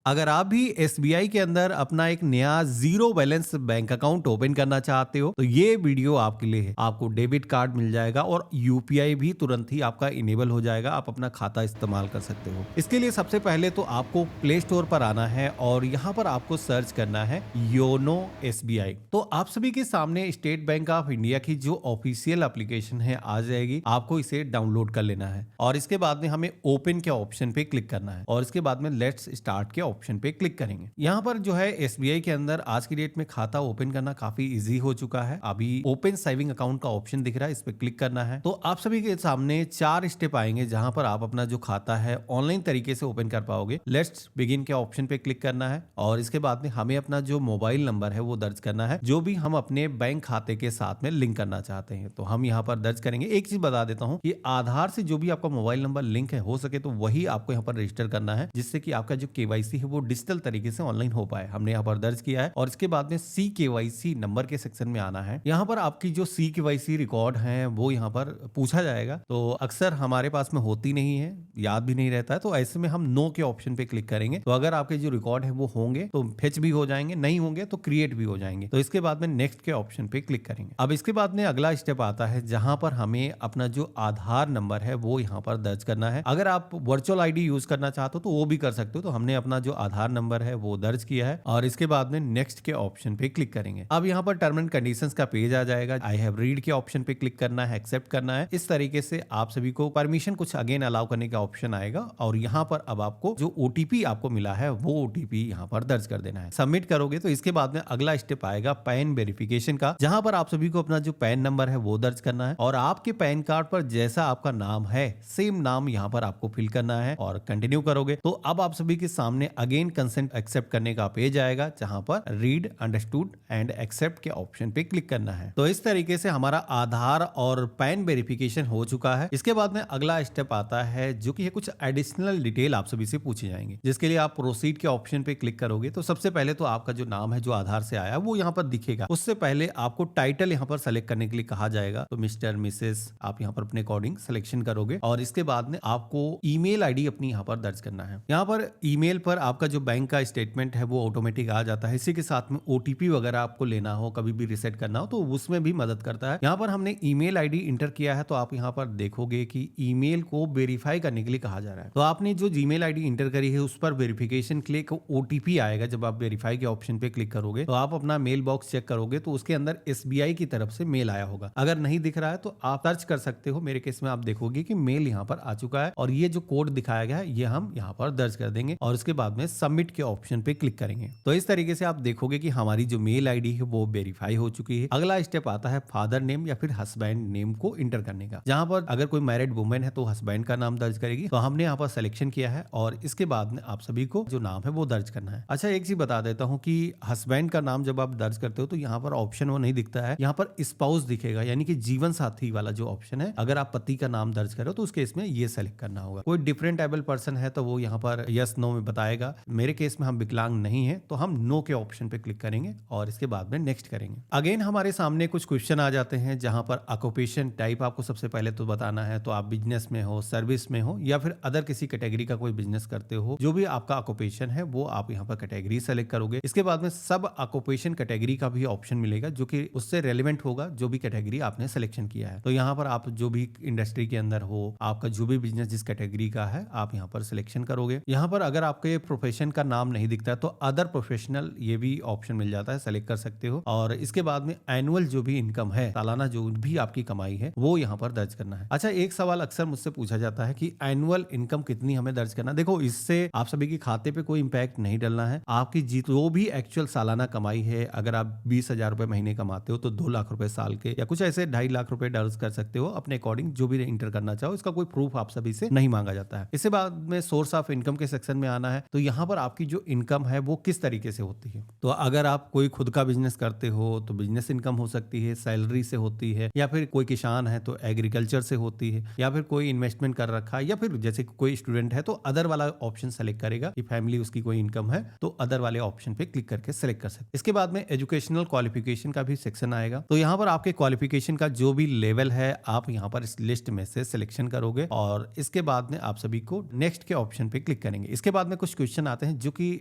अगर आप भी एसबीआई के अंदर अपना एक नया zero balance bank account open करना चाहते हो तो ये वीडियो आपके लिए है। आपको डेबिट कार्ड मिल जाएगा और यूपीआई भी तुरंत ही आपका इनेबल हो जाएगा। आप अपना खाता इस्तेमाल कर सकते हो। इसके लिए सबसे पहले तो आपको प्ले स्टोर पर आना है और यहाँ पर आपको सर्च करना है योनो एसबीआई। तो आप सभी के सामने स्टेट बैंक ऑफ इंडिया की जो ऑफिशियल एप्लीकेशन है आ जाएगी। आपको इसे डाउनलोड कर लेना है और इसके बाद में हमें ओपन के ऑप्शन पे क्लिक करना है और इसके बाद में लेट्स स्टार्ट के ऑप्शन पे क्लिक करेंगे। यहाँ पर जो है एसबीआई के अंदर आज की डेट में खाता ओपन करना काफी इजी हो चुका है। अभी ओपन सेविंग अकाउंट का ऑप्शन दिख रहा है, इस पे क्लिक करना है। तो आप सभी के सामने 4 स्टेप आएंगे जहां पर आप अपना जो खाता है ऑनलाइन तरीके से ओपन कर पाओगे। लेट्स बिगिन के ऑप्शन पे क्लिक करना है और इसके बाद में हमें अपना जो मोबाइल नंबर है वो दर्ज करना है जो भी हम अपने बैंक खाते के साथ में लिंक करना चाहते हैं। तो हम यहाँ पर दर्ज करेंगे। एक चीज बता देता हूँ कि आधार से जो भी आपका मोबाइल नंबर लिंक है हो सके तो वही आपको यहाँ पर रजिस्टर करना है, जिससे कि आपका जो केवाईसी है वो डिजिटल तरीके से ऑनलाइन हो पाए। हमने यहाँ पर दर्ज किया है और इसके बाद में सी केवाईसी नंबर के सेक्शन में आना है। यहाँ पर आपकी जो सी केवाईसी रिकॉर्ड है वो यहाँ पर पूछा जाएगा। तो अक्सर हमारे पास में होती नहीं है, याद भी नहीं रहता है, तो ऐसे में हम नो के ऑप्शन पे क्लिक करेंगे। तो अगर आपके जो रिकॉर्ड है वो होंगे तो फेच भी हो जाएंगे, नहीं होंगे तो क्रिएट भी हो जाएंगे। तो इसके बाद में नेक्स्ट के ऑप्शन पे क्लिक करेंगे। अब इसके बाद में अगला स्टेप आता है जहां पर हमें अपना जो आधार नंबर है वो यहाँ पर दर्ज करना है। अगर आप वर्चुअल आईडी यूज करना चाहते हो तो वो भी कर सकते हो। तो हमने अपना जो आधार नंबर है वो दर्ज किया है और इसके बाद में नेक्स्ट के ऑप्शन पे क्लिक करेंगे। अब यहाँ पर टर्म एंड कंडीशंस का पेज आ जाएगा। आई हैव रीड के ऑप्शन पे क्लिक करना है, एक्सेप्ट करना है। इस तरीके से आप सभी को परमिशन कुछ अगेन अलाउ करने का ऑप्शन आएगा और यहाँ पर अब आपको जो ओटीपी आपको मिला है वो ओटीपी यहाँ पर दर्ज कर देना है। सबमिट करोगे तो इसके बाद में अगला स्टेप आएगा पैन वेरिफिकेशन का, जहां पर आप सभी को अपना जो पैन नंबर है वो दर्ज करना है और आपके पैन कार्ड पर जैसा आपका नाम है सेम नाम यहाँ पर आपको फिल करना है और कंटिन्यू करोगे तो अब आप सभी के सामने अगेन कंसेंट एक्सेप्ट करने का पेज आएगा जहां पर रीड, अंडरस्टूड एंड एक्सेप्ट के ऑप्शन पे क्लिक करना है। तो इस तरीके से हमारा आधार और पैन वेरिफिकेशन हो चुका है। इसके बाद में अगला स्टेप आता है जो कि है कुछ एडिशनल डिटेल आप सभी से पूछे जाएंगे, जिसके लिए आप प्रोसीड के ऑप्शन पे क्लिक करोगे। तो सबसे पहले तो आपका जो नाम है जो आधार से आया वो यहाँ पर दिखेगा। उससे पहले आपको टाइटल यहाँ पर सेलेक्ट करने के लिए कहा जाएगा। तो मिस्टर, मिसेस आप यहाँ पर अपने अकॉर्डिंग सिलेक्शन करोगे और इसके बाद में आपको ईमेल आईडी अपनी यहाँ पर दर्ज करना है। यहाँ पर ईमेल पर आपका जो बैंक का स्टेटमेंट है वो ऑटोमेटिक आ जाता है। इसी के साथ में ओटीपी वगैरह आपको लेना हो, कभी भी रिसेट करना हो तो उसमें भी मदद करता है। यहाँ पर हमने ईमेल आईडी इंटर किया है तो आप यहाँ पर देखोगे कि ईमेल को वेरीफाई करने के लिए कहा जा रहा है। तो आपने जो जीमेल आईडी इंटर करी है उस पर वेरिफिकेशन के लिए ओटीपी आएगा। जब आप वेरीफाई के ऑप्शन पे क्लिक करोगे तो आप अपना मेल बॉक्स चेक करोगे तो उसके अंदर एसबीआई की तरफ से मेल आया होगा। अगर नहीं दिख रहा है तो आप सर्च कर सकते हो। मेरे केस में आप देखोगे कि मेल यहाँ पर आ चुका है और ये जो कोड दिखाया गया है ये हम यहाँ पर दर्ज कर देंगे और उसके बाद में सबमिट के ऑप्शन पे क्लिक करेंगे। तो इस तरीके से आप देखोगे कि हमारी जो मेल आईडी है वो वेरीफाई हो चुकी है। अगला स्टेप आता है फादर नेम या फिर हस्बैंड नेम को इंटर करने का, जहां पर अगर कोई मैरिड वुमेन है तो हस्बैंड का नाम दर्ज करेगी। तो हमने यहाँ पर सिलेक्शन किया है और इसके बाद में आप सभी को जो नाम है वो दर्ज करना है। अच्छा, एक चीज बता देता हूँ कि हस्बैंड का नाम जब आप दर्ज करते हो तो यहाँ पर ऑप्शन वो नहीं दिखता है, यहाँ पर स्पाउस दिखेगा, यानी कि जीवन साथी वाला जो ऑप्शन है। अगर आप पति का नाम दर्ज करो तो उस केस में ये सेलेक्ट करना होगा। कोई डिफरेंट एबल पर्सन है तो वो यहाँ पर यस नो में बताएगा। मेरे केस में हम विकलांग नहीं है तो हम नो के ऑप्शन पे क्लिक करेंगे और इसके बाद में नेक्स्ट करेंगे। अगेन हमारे सामने कुछ क्वेश्चन आ जाते हैं जहां पर ऑक्यूपेशन टाइप आपको सबसे पहले तो बताना है। तो आप बिजनेस में हो, सर्विस में हो या फिर अदर किसी कैटेगरी का कोई बिजनेस करते हो, जो भी आपका ऑक्यूपेशन है वो आप यहाँ पर कैटेगरी सेलेक्ट करोगे। इसके बाद में सब ऑक्यूपेशन कैटेगरी का भी ऑप्शन मिलेगा जो कि उससे रेलिवेंट होगा जो भी कैटेगरी आपने सिलेक्शन किया है। तो यहाँ पर आप जो भी इंडस्ट्री के अंदर हो, आपका जो भी बिजनेस जिस कैटेगरी का है आप यहाँ पर सिलेक्शन करोगे। यहाँ पर अगर आपके प्रोफेशन का नाम नहीं दिखता है तो अदर प्रोफेशनल ये भी ऑप्शन मिल जाता है, सेलेक्ट कर सकते हो। और इसके बाद में एनुअल जो भी इनकम है, सालाना जो भी आपकी कमाई है वो यहाँ पर दर्ज करना है। अच्छा, एक सवाल अक्सर मुझसे पूछा जाता है कि एनुअल इनकम कितनी हमें दर्ज करना। देखो, इससे आप सभी के खाते पे कोई इंपैक्ट नहीं डलना है। आपकी जो भी एक्चुअल सालाना कमाई है, अगर आप 20,000 रुपए महीने कमाते हो तो 2 लाख रुपए साल के या कुछ ऐसे 2.5 लाख रुपए दर्ज कर सकते हो अपने अकॉर्डिंग, जो भी इंटर करना चाहो। इसका कोई प्रूफ आप सभी से नहीं मांगा जाता है। इसके बाद में सोर्स ऑफ इनकम के सेक्शन में आना है। तो यहाँ पर आपकी जो इनकम है वो किस तरीके से होती है। तो अगर आप कोई खुद का बिजनेस करते हो तो बिजनेस इनकम हो सकती है, सैलरी से होती है, या फिर कोई किसान है तो एग्रीकल्चर से होती है, या फिर कोई इन्वेस्टमेंट कर रखा है, या फिर जैसे कोई स्टूडेंट है तो अदर वाला ऑप्शन सेलेक्ट करेगा कि फैमिली उसकी कोई इनकम है तो अदर वाले ऑप्शन पे क्लिक करके सेलेक्ट कर सकते। इसके बाद में एजुकेशनल क्वालिफिकेशन का भी सेक्शन आएगा। तो यहाँ पर आपके क्वालिफिकेशन का जो भी लेवल है आप यहाँ पर इस लिस्ट में से सिलेक्शन करोगे और इसके बाद में आप सभी को नेक्स्ट के ऑप्शन पे क्लिक करेंगे। इसके बाद में कुछ क्वेश्चन क्वेश्चन आते हैं जो कि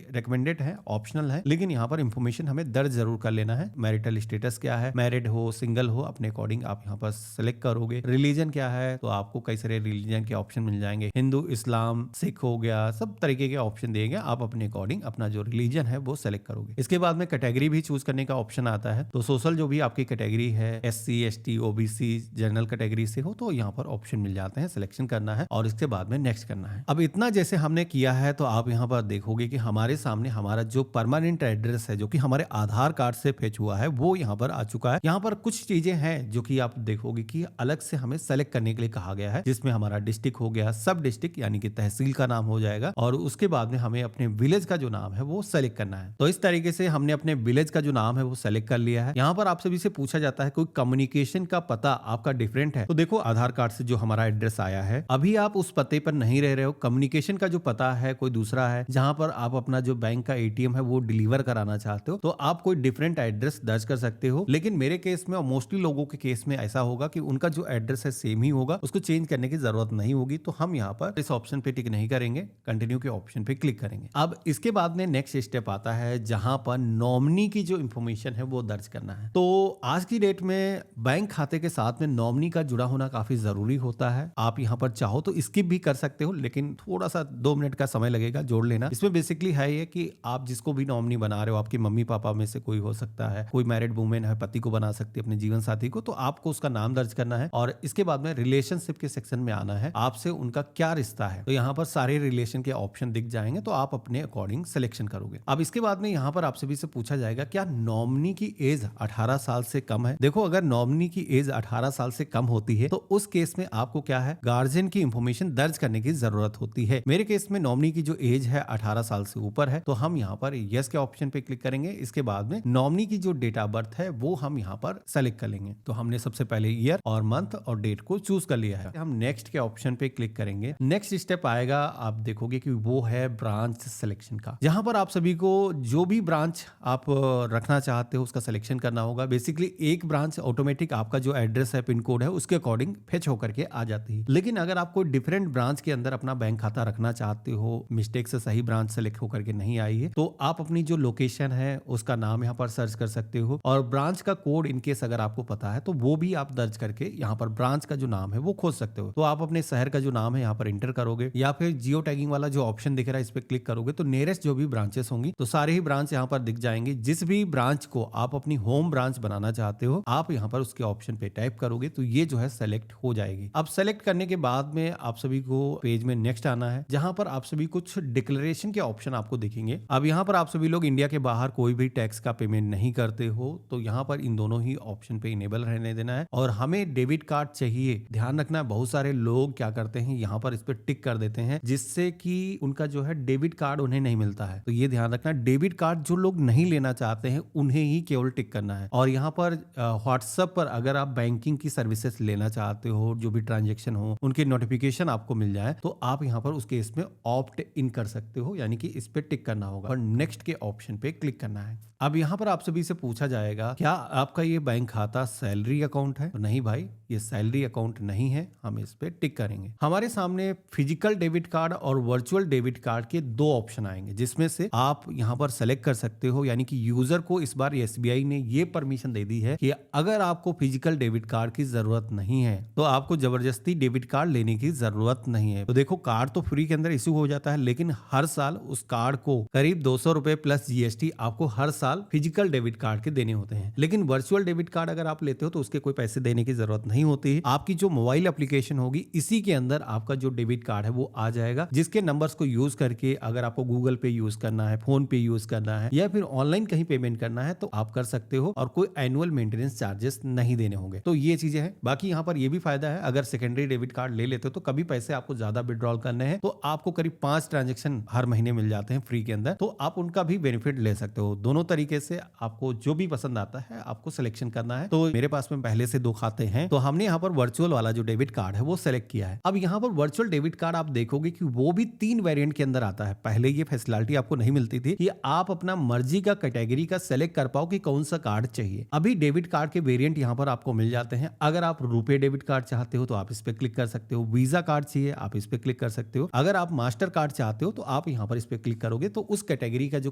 रिकमेंडेड है, ऑप्शनल है, लेकिन यहाँ पर इंफॉर्मेशन हमें दर्ज जरूर कर लेना है। मैरिटल स्टेटस क्या है, मैरिड हो सिंगल हो, अपने अकॉर्डिंग आप यहाँ पर सेलेक्ट करोगे। रिलीजन क्या है, तो आपको कई सारे रिलीजन के ऑप्शन मिल जाएंगे, हिंदू, इस्लाम, सिख हो गया, सब तरीके के ऑप्शन दिए। आप अपने अकॉर्डिंग अपना जो रिलीजन है वो सेलेक्ट करोगे। इसके बाद में कैटेगरी भी चूज करने का ऑप्शन आता है। तो सोशल जो भी आपकी कैटेगरी है, SC ST OBC general category से हो, तो यहाँ पर ऑप्शन मिल जाते हैं, सिलेक्शन करना है और इसके बाद में नेक्स्ट करना है। अब इतना जैसे हमने किया है तो आप यहाँ पर देखोगे कि हमारे सामने हमारा जो परमानेंट एड्रेस है जो कि हमारे आधार कार्ड से फेच हुआ है वो यहाँ पर आ चुका है। यहाँ पर कुछ चीजें हैं जो कि आप देखोगे कि अलग से हमें सेलेक्ट करने के लिए कहा गया है, जिसमें हमारा डिस्ट्रिक्ट हो गया, सब डिस्ट्रिक्ट यानी कि तहसील का नाम हो जाएगा, और उसके बाद में हमें अपने विलेज का जो नाम है वो सेलेक्ट करना है। तो इस तरीके से हमने अपने विलेज का जो नाम है वो सेलेक्ट कर लिया है। यहाँ पर आप सभी से पूछा जाता है कोई कम्युनिकेशन का पता आपका डिफरेंट है, तो देखो आधार कार्ड से जो हमारा एड्रेस आया है, अभी आप उस पते पर नहीं रह रहे हो, कम्युनिकेशन का जो पता है कोई दूसरा है, जहां पर आप अपना जो बैंक का ATM है वो डिलीवर कराना चाहते हो, तो आप कोई डिफरेंट एड्रेस दर्ज कर सकते हो। लेकिन मेरे केस में और मोस्टली लोगों के केस में ऐसा होगा कि उनका जो एड्रेस है सेम ही होगा, उसको चेंज करने की जरूरत नहीं होगी। तो हम यहाँ पर इस ऑप्शन पे टिक नहीं करेंगे, कंटिन्यू के ऑप्शन पे क्लिक करेंगे। अब इसके बाद में नेक्स्ट स्टेप आता है जहां पर नॉमिनी की जो इंफॉर्मेशन है वो दर्ज करना है। तो आज की डेट में बैंक खाते के साथ में नॉमिनी का जुड़ा होना काफी जरूरी होता है। आप यहाँ पर चाहो तो स्किप भी कर सकते हो, लेकिन थोड़ा सा 2 मिनट का समय लगेगा जोड़ लेना। इसमें बेसिकली है ये कि आप जिसको भी नॉमिनी बना रहे हो, आपके मम्मी पापा में से कोई हो सकता है, कोई मैरिड वुमेन है, पति को बना सकती है, अपने जीवन साथी को, तो आपको उसका नाम दर्ज करना है और इसके बाद में रिलेशनशिप के सेक्शन में आना है, आपसे उनका क्या रिश्ता है। तो यहाँ पर सारे रिलेशन के ऑप्शन दिख जाएंगे, तो आप अपने अकॉर्डिंग सिलेक्शन करोगे। अब इसके बाद में यहाँ पर आप सभी से पूछा जाएगा क्या नॉमिनी की एज 18 साल से कम है। देखो अगर नॉमिनी की एज 18 साल से कम होती है तो उस केस में आपको क्या है, गार्जियन की इंफॉर्मेशन दर्ज करने की जरूरत होती है। मेरे केस में नॉमिनी की जो एज है 18 साल से ऊपर है, तो हम यहाँ पर यस के ऑप्शन पे क्लिक करेंगे। इसके बाद में नॉमिनी की जो डेट ऑफ बर्थ है वो हम यहाँ पर सेलेक्ट कर लेंगे। तो हमने सबसे पहले ईयर और मंथ और डेट को चूज कर लिया है। हम नेक्स्ट के ऑप्शन पे क्लिक करेंगे। नेक्स्ट स्टेप आएगा, आप देखोगे कि वो है ब्रांच सिलेक्शन का, जहां पर आप सभी को जो भी ब्रांच आप रखना चाहते हो उसका सिलेक्शन करना होगा। बेसिकली एक ब्रांच ऑटोमेटिक आपका जो एड्रेस है, पिन कोड है, उसके अकॉर्डिंग फेच होकर के आ जाती है। लेकिन अगर आप कोई डिफरेंट ब्रांच के अंदर अपना बैंक खाता रखना चाहते हो, मिस्टेक से सही ब्रांच सेलेक्ट होकर के नहीं आई है, तो आप अपनी जो लोकेशन है उसका नाम यहाँ पर सर्च कर सकते हो और ब्रांच का कोड इनकेस अगर आपको पता है तो वो भी आप दर्ज करके यहाँ पर ब्रांच का जो नाम है वो खोज सकते हो। तो आप अपने शहर का जो नाम है यहाँ पर इंटर करोगे या फिर जियो टैगिंग वाला जो ऑप्शन दिख रहा है इस पे क्लिक करोगे तो नियरेस्ट जो भी ब्रांचेस होंगी तो सारे ही ब्रांच यहाँ पर दिख जाएंगे। जिस भी ब्रांच को आप अपनी होम ब्रांच बनाना चाहते हो आप यहाँ पर उसके ऑप्शन पे टाइप करोगे तो ये जो है सेलेक्ट हो जाएगी। अब सेलेक्ट करने के बाद में आप सभी को पेज में नेक्स्ट आना है, जहां पर आप सभी कुछ डिक्लेरेशन के ऑप्शन आपको दिखेंगे। अब यहाँ पर आप सभी लोग इंडिया के बाहर कोई भी टैक्स का पेमेंट नहीं करते हो तो यहाँ पर इन दोनों ही ऑप्शन पे इनेबल रहने देना है। और हमें डेबिट कार्ड चाहिए, ध्यान रखना बहुत सारे लोग क्या करते हैं यहाँ पर इस पे टिक कर देते हैं जिससे कि उनका जो है डेबिट कार्ड उन्हें नहीं मिलता है। तो ये ध्यान रखना, डेबिट कार्ड जो लोग नहीं लेना चाहते हैं उन्हें ही केवल टिक करना है। और यहाँ पर व्हाट्सएप पर अगर आप बैंकिंग की सर्विसेज लेना चाहते हो, जो भी ट्रांजेक्शन हो उनके नोटिफिकेशन आपको मिल जाए तो आप यहाँ पर उस केस में ऑप्ट इन कर सकते हो, यानी कि इस पे टिक करना होगा और नेक्स्ट के ऑप्शन पे क्लिक करना है। अब यहाँ पर आप सभी से पूछा जाएगा क्या आपका ये बैंक खाता सैलरी अकाउंट है। तो नहीं भाई, ये सैलरी अकाउंट नहीं है, हम इस पे टिक करेंगे। हमारे सामने फिजिकल डेबिट कार्ड और वर्चुअल डेबिट कार्ड के 2 ऑप्शन आएंगे जिसमें से आप यहाँ पर सेलेक्ट कर सकते हो, यानी कि यूजर को इस बार SBI ने ये परमिशन दे दी है कि अगर आपको फिजिकल डेबिट कार्ड की जरूरत नहीं है तो आपको जबरदस्ती डेबिट कार्ड लेने की जरूरत नहीं है। तो देखो कार्ड तो फ्री के अंदर इश्यू हो जाता है, लेकिन हर साल उस कार्ड को करीब 200 रुपए प्लस GST आपको हर साल फिजिकल डेबिट कार्ड के देने होते हैं। लेकिन वर्चुअल डेबिट कार्ड अगर आप लेते हो तो उसके कोई पैसे देने की जरूरत नहीं होती है। आपकी जो मोबाइल एप्लीकेशन होगी इसी के अंदर आपका जो डेबिट कार्ड है वो आ जाएगा, जिसके नंबर्स को यूज करके अगर आपको गूगल पे यूज करना है, फोन पे यूज करना है या फिर ऑनलाइन कहीं पेमेंट करना है तो आप कर सकते हो और कोई एनुअल मेंटेनेंस चार्जेस नहीं देने होंगे। तो ये चीजें हैं। बाकी यहाँ पर ये भी फायदा है, अगर सेकेंडरी डेबिट कार्ड ले लेते हो तो कभी पैसे आपको ज्यादा विड्रॉल करने हैं तो आपको करीब 5 ट्रांजेक्शन हर महीने मिल जाते हैं फ्री के अंदर, तो आप उनका भी बेनिफिट ले सकते हो। दोनों तरीके से आपको जो भी पसंद आता है आपको सिलेक्शन करना है। तो मेरे पास में पहले से 2 खाते हैं तो हमने यहाँ पर वर्चुअल वाला जो डेबिट कार्ड है वो सिलेक्ट किया है। अब यहाँ पर वर्चुअल डेबिट कार्ड आप देखोगे कि वो भी 3 वेरिएंट के अंदर आता है। पहले ये फैसिलिटी आपको नहीं मिलती थी कि आप अपना मर्जी का कैटेगरी का सेलेक्ट कर पाओ कि कौन सा कार्ड चाहिए। अभी डेबिट कार्ड के वेरिएंट यहाँ पर आपको मिल जाते हैं। अगर आप रुपए डेबिट कार्ड चाहते हो तो आप इस पे क्लिक कर सकते हो, वीजा कार्ड चाहिए आप इस पे क्लिक कर सकते हो, अगर आप मास्टर कार्ड चाहते हो तो आप यहाँ पर इस पे क्लिक करोगे तो उस कैटेगरी का जो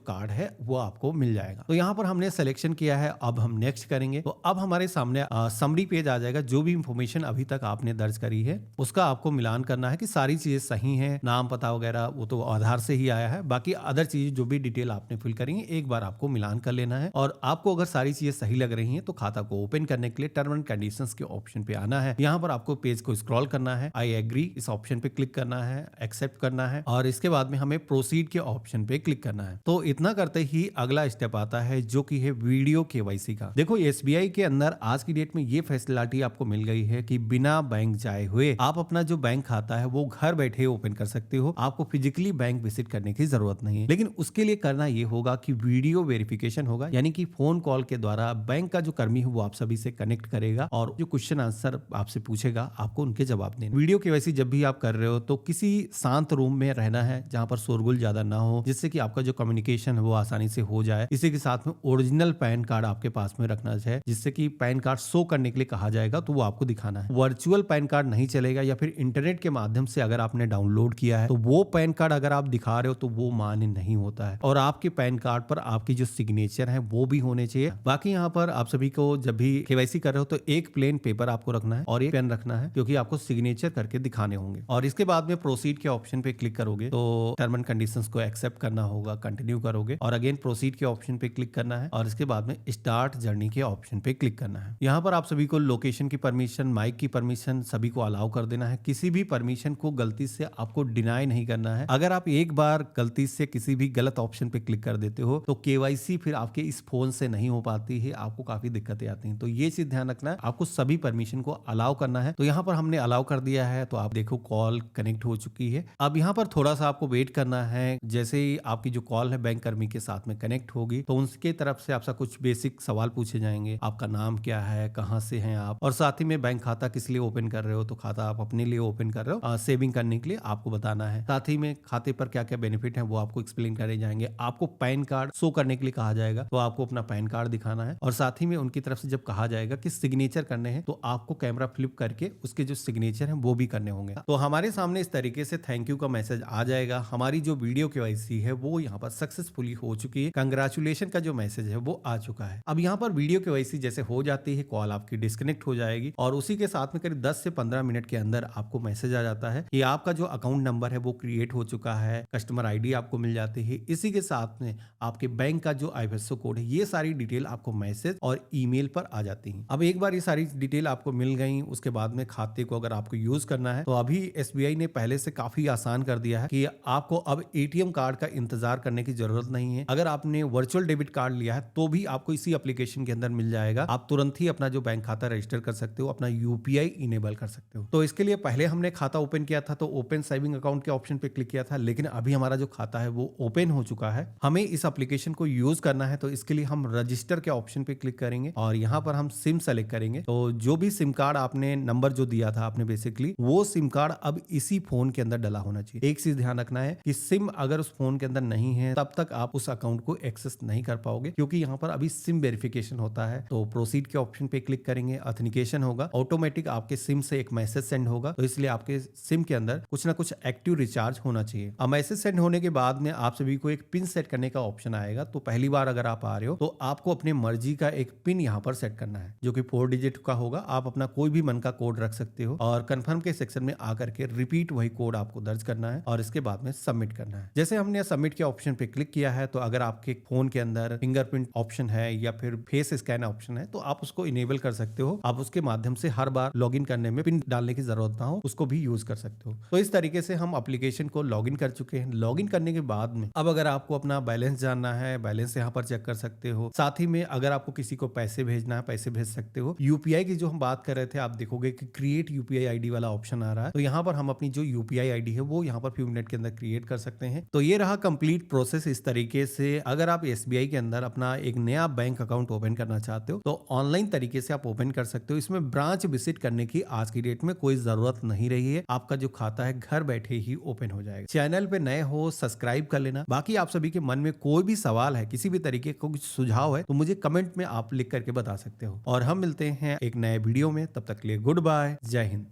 कार्ड है वो आपको मिल जाएगा। तो यहाँ पर हमने सिलेक्शन किया है, अब हम नेक्स्ट करेंगे तो अब हमारे सामने समरी पेज आ जाएगा। जो भी इंफॉर्मेशन अभी तक आपने दर्ज करी है उसका आपको मिलान करना है कि सारी चीजें सही हैं, नाम पता वगैरह वो तो आधार से ही आया है, बाकी अदर चीज जो भी डिटेल आपने फिल करी है एक बार आपको मिलान कर लेना है। और आपको अगर सारी चीजें सही लग रही हैं तो खाता को ओपन करने के लिए टर्म एंड कंडीशंस के ऑप्शन पे आना है। यहाँ पर आपको पेज को स्क्रॉल करना है, आई एग्री इस ऑप्शन पे क्लिक करना है, एक्सेप्ट करना है और इसके बाद में हमें प्रोसीड के ऑप्शन पे क्लिक करना है। तो इतना करते ही अगला स्टेप आता है जो कि है वीडियो केवाईसी का। देखो एसबीआई के अंदर आज की डेट में ये फैसिलिटी आपको मिल गई है कि बिना बैंक जाए हुए आप अपना जो बैंक खाता है वो घर बैठे ओपन कर सकते हो। आपको फिजिकली बैंक विजिट करने की जरूरत नहीं है, लेकिन उसके लिए करना ये होगा कि वीडियो वेरिफिकेशन होगा, यानी कि फोन कॉल के द्वारा बैंक का जो कर्मी है वो आप सभी से कनेक्ट करेगा और जो क्वेश्चन आंसर आपसे पूछेगा आपको उनके जवाब देने। वीडियो केवाईसी जब भी आप कर रहे हो तो किसी शांत रूम में रहना है जहां पर शोरगुल ज्यादा ना हो, जिससे कि आपका जो कम्युनिकेशन है वो आसानी से हो जाए। इसी के साथ में ओरिजिनल पैन कार्ड आपके पास में रखना चाहिए, जिससे कि पैन कार्ड शो करने के लिए कहा जाएगा तो वो आपको दिखाना है। वर्चुअल पैन कार्ड नहीं चलेगा, या फिर इंटरनेट के माध्यम से अगर आपने डाउनलोड किया है तो वो पैन कार्ड अगर आप दिखा रहे हो तो वो मान्य नहीं होता है। और आपके पैन कार्ड पर आपकी जो सिग्नेचर है वो भी होने चाहिए। बाकी यहाँ पर आप सभी को जब भी केवाईसी कर रहे हो तो एक प्लेन पेपर आपको रखना है और एक पेन रखना है, क्योंकि आपको सिग्नेचर करके दिखाने होंगे। और इसके बाद में प्रोसीड के ऑप्शन पे क्लिक करोगे तो टर्म एंड कंडीशंस को एक्सेप्ट करना होगा, कंटिन्यू करोगे और अगेन प्रोसीड के ऑप्शन पे क्लिक करना है और इसके बाद में स्टार्ट जर्नी के ऑप्शन पे क्लिक करना है। यहाँ पर आप सभी को लोकेशन की परमिशन, माइक की परमिशन सभी को अलाउ कर देना है। किसी भी परमिशन को गलती से आपको डिनाई नहीं करना है। अगर आप एक बार गलती से किसी भी गलत ऑप्शन पे क्लिक कर देते हो तो केवाईसी फिर आपके इस फोन से नहीं हो पाती है, आपको काफी दिक्कतें आती हैं। तो ये चीज ध्यान रखना है, आपको सभी परमिशन को अलाउ करना है। तो यहाँ पर हमने अलाउ कर दिया है तो आप देखो कॉल कनेक्ट हो चुकी है। अब यहाँ पर थोड़ा सा आपको वेट करना है। जैसे ही आपकी जो कॉल है बैंक कर्मी के साथ में कनेक्ट होगी तो उनके तरफ से आपसे कुछ बेसिक सवाल पूछे जाएंगे। आपका नाम क्या है, कहाँ से हैं आप, और साथ ही में बैंक खाता किस लिए ओपन कर रहे हो, तो खाता आप अपने लिए ओपन कर रहे हो, सेविंग करने के लिए आपको बताना है। साथ ही में खाते पर क्या क्या बेनिफिट है वो आपको एक्सप्लेन करे जाएंगे। आपको पैन कार्ड शो करने के लिए कहा जाएगा तो आपको अपना पैन कार्ड दिखाना है। और साथ ही में उनकी तरफ से जब कहा जाएगा कि सिग्नेचर करने हैं तो आपको कैमरा फ्लिप करके उसके जो सिग्नेचर हैं वो भी करने होंगे। तो हमारे सामने इस तरीके से थैंक यू का मैसेज आ जाएगा। हमारी जो वीडियो केवाईसी है वो यहाँ पर सक्सेसफुली हो चुकी है, कंग्रेचुलेशन का जो मैसेज है वो आ चुका है। अब यहाँ पर वीडियो केवाईसी जैसे हो जाती है, कॉल आपकी डिस्कनेक्ट हो जाएगी और उसी के साथ में करीब 10 से 15 मिनट के अंदर आपको मैसेज आ जाता है कि आपका जो अकाउंट नंबर है वो क्रिएट हो चुका है, कस्टमर आईडी आपको मिल जाती है। इसी के साथ में आपके बैंक का जो आईएफएससी कोड है, ये सारी डिटेल आपको मैसेज और ईमेल पर आ जाती है। अब एक बार ये सारी डिटेल आपको मिल गई, उसके बाद में खाते को अगर आपको यूज करना है तो अभी एसबीआई ने पहले से काफी आसान कर दिया है कि आपको अब एटीएम कार्ड का इंतजार करने की जरूरत नहीं है। अगर आपने वर्चुअल डेबिट कार्ड लिया है तो भी आपको इसी एप्लीकेशन के अंदर मिल जाएगा। आप तुरंत ही अपना जो बैंक खाता रजिस्टर कर सकते हो, अपना यूपीआई इनेबल कर सकते हो। तो इसके लिए पहले हमने खाता ओपन किया था तो ओपन सेविंग अकाउंट के ऑप्शन पे क्लिक किया था, लेकिन अभी हमारा जो खाता है वो ओपन हो चुका है। हमें इस एप्लीकेशन को यूज करना है तो इसके लिए हम रजिस्टर के ऑप्शन पे क्लिक करेंगे और यहाँ पर हम सिम सेलेक्ट करेंगे। तो जो भी सिम कार्ड आपने नंबर जो दिया था आपने बेसिकली वो सिम कार्ड अब इसी फोन के अंदर डला होना चाहिए। एक चीज ध्यान रखना है कि सिम अगर उस फोन के अंदर नहीं है तब तक आप उस अकाउंट को एक्सेस नहीं कर पाओगे, क्योंकि यहाँ पर अभी सिम वेरिफिकेशन होता है। तो प्रोसीड के ऑप्शन पे क्लिक करेंगे, ऑथेंटिकेशन होगा, ऑटोमेटिक आपके सिम से एक मैसेज सेंड होगा। तो इसलिए आपके सिम के अंदर कुछ ना कुछ एक्टिव रिचार्ज होना चाहिए। अब मैसेज सेंड होने के बाद में आप सभी को एक पिन सेट करने का ऑप्शन आएगा। तो पहली बार अगर आप आ रहे हो तो आपको अपने मर्जी का एक पिन यहाँ पर सेट करना है जो कि 4 डिजिट का होगा। आप अपना कोई भी मन का कोड रख सकते हो और कंफर्म के सेक्शन में आकर के रिपीट वही कोड आपको दर्ज करना है और इसके बाद में सबमिट करना है। जैसे हमने सबमिट के ऑप्शन पे क्लिक किया है तो अगर आपके फोन के अंदर फिंगरप्रिंट ऑप्शन है या फिर फेस स्कैन ऑप्शन है तो आप उसको इनेबल कर सकते हो। आप उसके माध्यम से हर बार लॉगिन करने में पिन डालने की जरूरत ना हो, उसको भी यूज कर सकते हो। तो इस तरीके से हम एप्लीकेशन को लॉगिन कर चुके हैं। लॉगिन करने के बाद में अब अगर आपको अपना बैलेंस जानना है, बैलेंस यहाँ पर चेक कर सकते हो। साथ ही में अगर आपको किसी को पैसे भेजना है, पैसे भेज सकते हो। यूपीआई की जो हम बात कर रहे थे, आप देखोगे कि क्रिएट यूपीआई आईडी वाला ऑप्शन आ रहा है। तो यहाँ पर हम अपनी जो यूपीआई आईडी है वो यहाँ पर फ्यू मिनट के अंदर क्रिएट कर सकते हैं। तो ये रहा कंप्लीट प्रोसेस। इस तरीके से अगर आप एसबीआई के अंदर अपना एक नया बैंक अकाउंट ओपन करना चाहते हो तो ऑनलाइन तरीके से आप ओपन कर सकते हो। इसमें ब्रांच विजिट करने की आज की डेट में कोई जरूरत नहीं रही है। आपका जो खाता है घर बैठे ही ओपन हो जाएगा। चैनल पे नए हो सब्सक्राइब कर लेना। बाकी आप सभी के मन में कोई भी सवाल है, किसी भी तरीके का कुछ सुझाव है तो मुझे कमेंट में आप लिख करके बता सकते हो। और हम मिलते हैं एक नए वीडियो में, तब तक के लिए गुड बाय, जय हिंद।